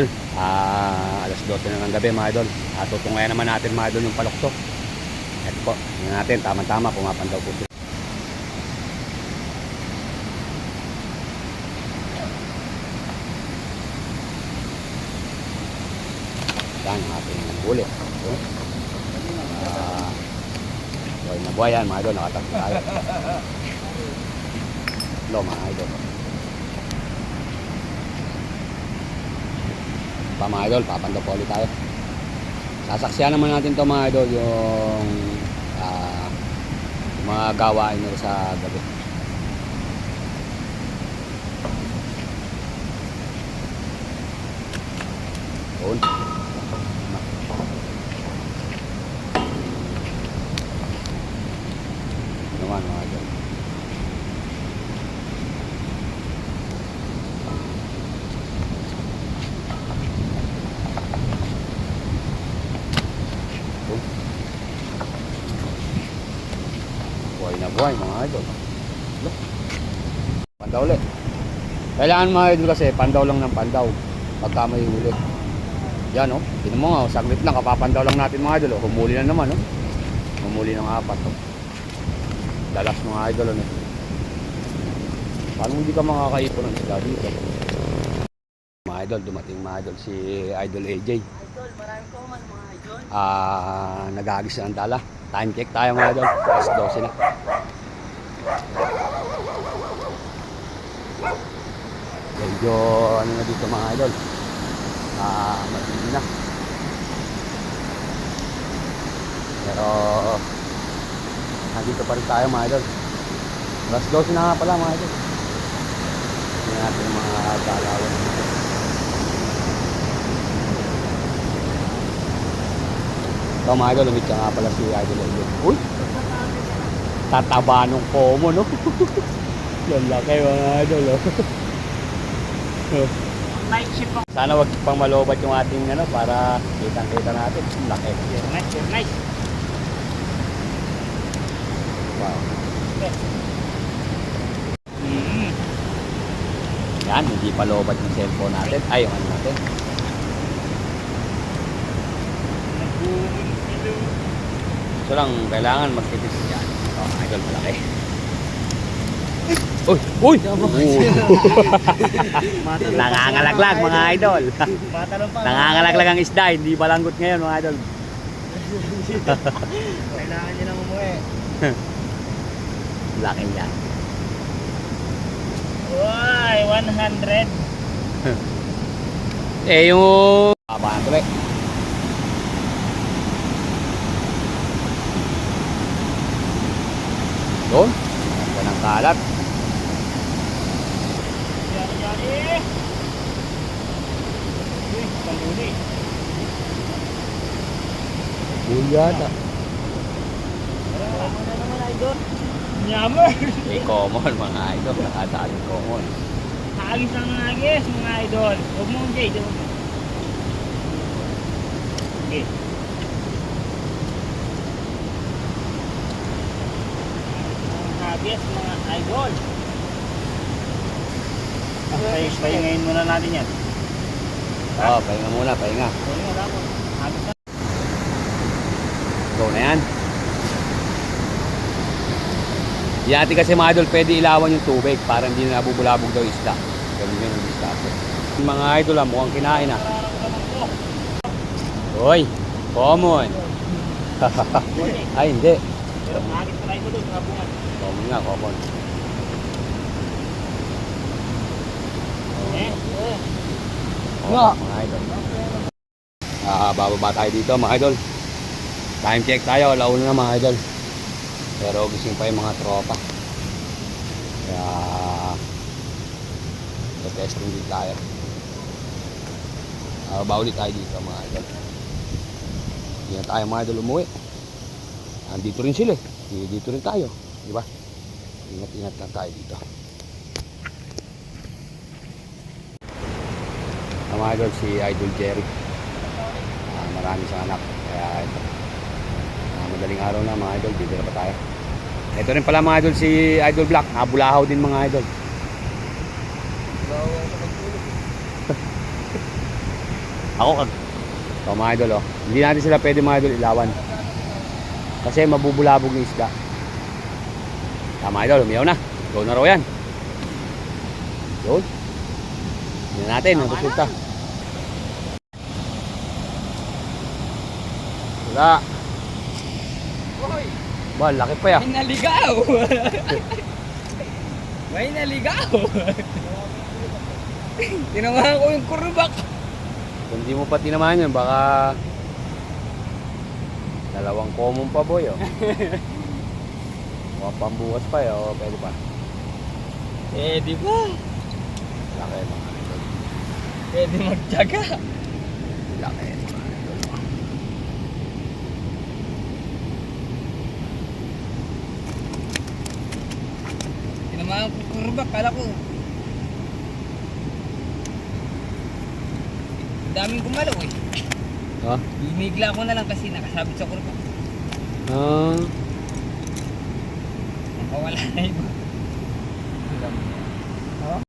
Alas 12 na ng gabi mga idol. Tutungayan naman natin mga idol yung paluktok. Ito po, tingnan natin, tama-tama, pumapandaw po sila. Yan ang ating huli. Buhay na buhay yan mga idol, nakatagpo tayo. Hello mga idol. Mga idol, papandaw po ulit tayo. Sasaksiyan naman natin to mga idol yung mga gawain nila sa gabi. Yun. Naman mga idol. Buhay na buhay mga idol. Pandaw ulit. Kailangan mga idol kasi pandaw lang ng pandaw pagka may huli. Yan o, tinan mo nga, saglit lang, kapapandaw lang natin mga idol. Humuli na naman o. Humuli ng 4 o. Dalas mga idol o. Paano hindi ka makakaipon ng isla dito? Mga idol, dumating mga idol si Idol AJ. Idol, maraming kuman mga idol. Nag-aagis na ng dala. Time check tayo mga idol. Alas 12 na. Medyo ano na dito mga idol. Matindi na. Pero nandito pa rin tayo mga idol. Alas 12 na nga pala mga idol. Tingnan natin yung mga galawan dito. Ito mga idol, lumit ka nga pala si Idol AJ. Uy! Tataba nung pomo, no? Yan laki mga idol, oh. Night shift ako. Sana wag pang malobat yung ating ano para kitang-kita natin. Laki. You're nice. Wow. Yan, hindi pa lobat yung cellphone natin. Ay, yung ano natin. So lang, kailangan magtipis yan. Oh, idol, malaki. Uy! Uy! Nangangalaglag mga idol. Nangangalaglag ang isda, hindi balanggot ngayon mga idol. Kailangan nyo nang umuwi. Laki yan. Uy, 100. Yung... Paano tuloy? Doon? Ganda ng kalat. Yari. Uy, panguli. Buyada. Ano na naman idol? Nyammer. Common mga idol. Nakadaan common. Haagis lang ng haagis mga idol. Huwag mo Jay. Okay. Haagis mga idol. Pahingayin muna natin yan. Oo, pahinga muna, pahinga. Pahinga tapos. Haagis na. Go na yan. Yan kasi mga idol, pwede ilawan yung tubig para hindi na nabubulabog daw isda. Ganun yun yung isda. Yung mga idol mukhang kinain ah. Hoy, common. Ay, hindi. Pero haagis pa tayo doon sa bungan. Common nga, common. Nga. Mga idol. Bababa tayo dito mga idol. Time check tayo, launa na mga idol. Pero gising pa yung mga tropa. Kaya testing din tayo. Baulit tayo dito mga idol. Hindi na tayo mga idol umuwi. Andito rin sila. Dito rin tayo. Diba? Ingat-ingat lang tayo dito. Mga idol, si Idol Jerry. Marami sa anak. Kaya ito. Madaling araw na mga idol, dito na pa tayo. Ito rin pala mga idol si Idol Black, nabulahaw din mga idol. Ako kag... So mga idol, oh. Hindi natin sila pwede mga idol ilawan. Kasi mabubulabog yung isda. Mga idol, umiyaw na. Go na raw yan. Yun. Tingnan natin ang resulta. Wala. Ba, laki pa ya. May naligaw! May naligaw! Tinamahan ko yung kurubak. Kung di mo pa tinamaan yun, baka dalawang common pa boy, oh. Mga pambukas pa, oh. Pwede pa. Di ba? Laki mga idol. Pwede magtyaga. Laki mga idol. Tinamahan ko yung kurubak. Kala ko. Ang daming gumalaw eh. Ha? Binigla ko na lang kasi nakasabit sa kurubak. Ah. Nakawala na iba.